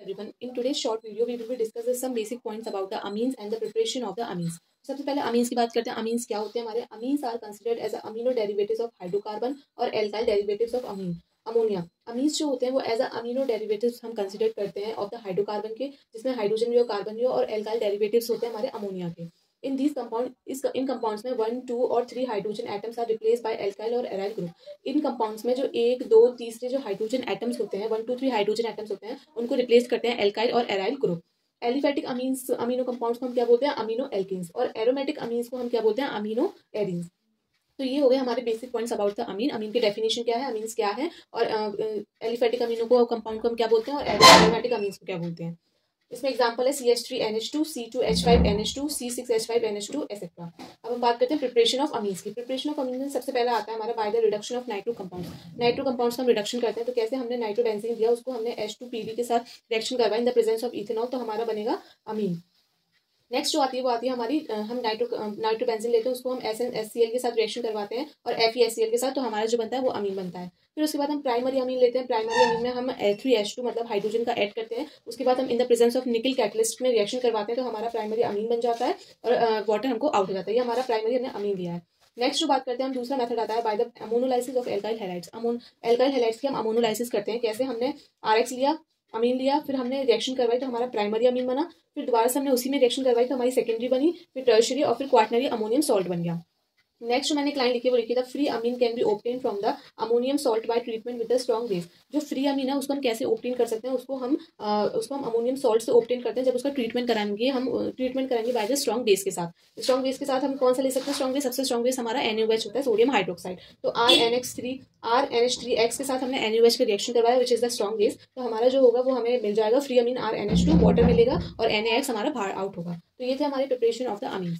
everyone. In today's short video, we will be discussing some basic points about the amines and the preparation of the amines. सबसे पहले amines की बात करते हैं. amines क्या होते हैं हमारे? amines are considered as amino derivatives of hydrocarbon और alkyl derivatives of ammonia. amines जो होते हैं वो एज अ अमीनो डेरिवेटिव्स हम कंसिडर करते हैं ऑफ द हाइड्रोकार्बन के, जिसमें हाइड्रोजन भी हो, कार्बन भी हो, और एल्काइल डेरिवेटिव्स होते हैं हमारे अमोनिया के. इन दीज कंपाउंड इन कंपाउंड्स में 1, 2 और 3 hydrogen atoms are replace by alkyl और एराइल ग्रुप. इन कंपाउंड्स में जो 1, 2, तीसरे जो हाइड्रोजन एटम्स होते हैं, 1, 2, 3 हाइड्रोजन एटम्स होते हैं, उनको रिप्लेस करते हैं एल्काइल और aryl group. Aliphatic amines amino compounds को हम क्या बोलते हैं? Amino alkenes. और एरोमेटिक अमीन्स को हम क्या बोलते हैं? Amino arenes. तो ये हो गए हमारे बेसिक पॉइंट्स अबाउट द अमीन. अमीन की डेफिनेशन क्या है, अमीन्स क्या है, और एलिफेटिक अमीनो को कंपाउंड को हम क्या बोलते हैं, और एरोमेटिक अमीन्स को क्या बोलते हैं. इसमें एग्जांपल है CH3NH2, C2H5NH2, C6H5NH2 एक्सेट्रा. अब हम बात करते हैं प्रिपरेशन ऑफ अमीन्स की. प्रिपरेशन ऑफ अमीन में सबसे पहला आता है हमारा by the reduction of nitro compounds. Nitro compounds का हम रिडक्शन करते हैं. तो कैसे? हमने नाइट्रोबेंजीन दिया, उसको हमने H2PB के साथ रिएक्शन करवाया in the presence of ethanol, तो हमारा बनेगा अमीन. नेक्स्ट जो आती है वो आती है हमारी, हम नाइट्रोबेंजीन लेते हैं, उसको हम SnHCl के साथ रिएक्शन करवाते हैं और FeHCl के साथ, तो हमारा जो बनता है वो अमीन बनता है. फिर उसके बाद हम प्राइमरी अमीन लेते हैं. प्राइमरी अमीन में हम 3H2 मतलब हाइड्रोजन का ऐड करते हैं. उसके बाद हम इन द प्रेजेंस ऑफ निकल कैटलिस्ट में रिएक्शन करवाते हैं, तो हमारा प्राइमरी अमीन बन जाता है और वाटर हमको आउट हो जाता है. ये हमारा प्राइमरी हमने अमीन दिया है. नेक्स्ट जो बात करते हैं हम, दूसरा मेथड आता है by the ammonolysis of alkyl halides. Alkyl halides की हम अमोनोलाइसिस करते हैं. कैसे? हमने RX लिया, अमीन लिया, फिर हमने रिएक्शन करवाई तो हमारा प्राइमरी अमीन बना, फिर दोबारा से हमने उसी में रिएक्शन करवाई तो हमारी सेकेंडरी बनी, फिर टर्शियरी और फिर क्वार्टनरी अमोनियम सॉल्ट बन गया. नेक्स्ट जो मैंने एक लाइन लिखी है वो लिखी था, free amine can be obtain from the ammonium salt by treatment with the strong base. जो फ्री अमीन है उसको हम कैसे ऑब्टेन कर सकते हैं? उसको हम अमोनियम सॉल्ट से ऑब्टेन करते हैं जब उसका ट्रीटमेंट कराएंगे. हम ट्रीटमेंट करेंगे बाय द स्ट्रॉन्ग बेस के साथ. स्ट्रॉन्ग बेस के साथ हम कौन सा ले सकते हैं स्ट्रॉन्ग बेस? सबसे स्ट्रॉन्ग बेस हमारा NaOH होता है, सोडियम हाइड्रोक्साइड. तो RNH3X के साथ हमने NaOH का रिएक्शन करवाया which is the strong base. तो हमारा जो होगा वो हमें मिल जाएगा फ्री अमीन RNH2, वाटर मिलेगा और NaX हमारा बाहर आउट होगा. तो ये थे हमारे प्रिपरेशन ऑफ द अमीन्स.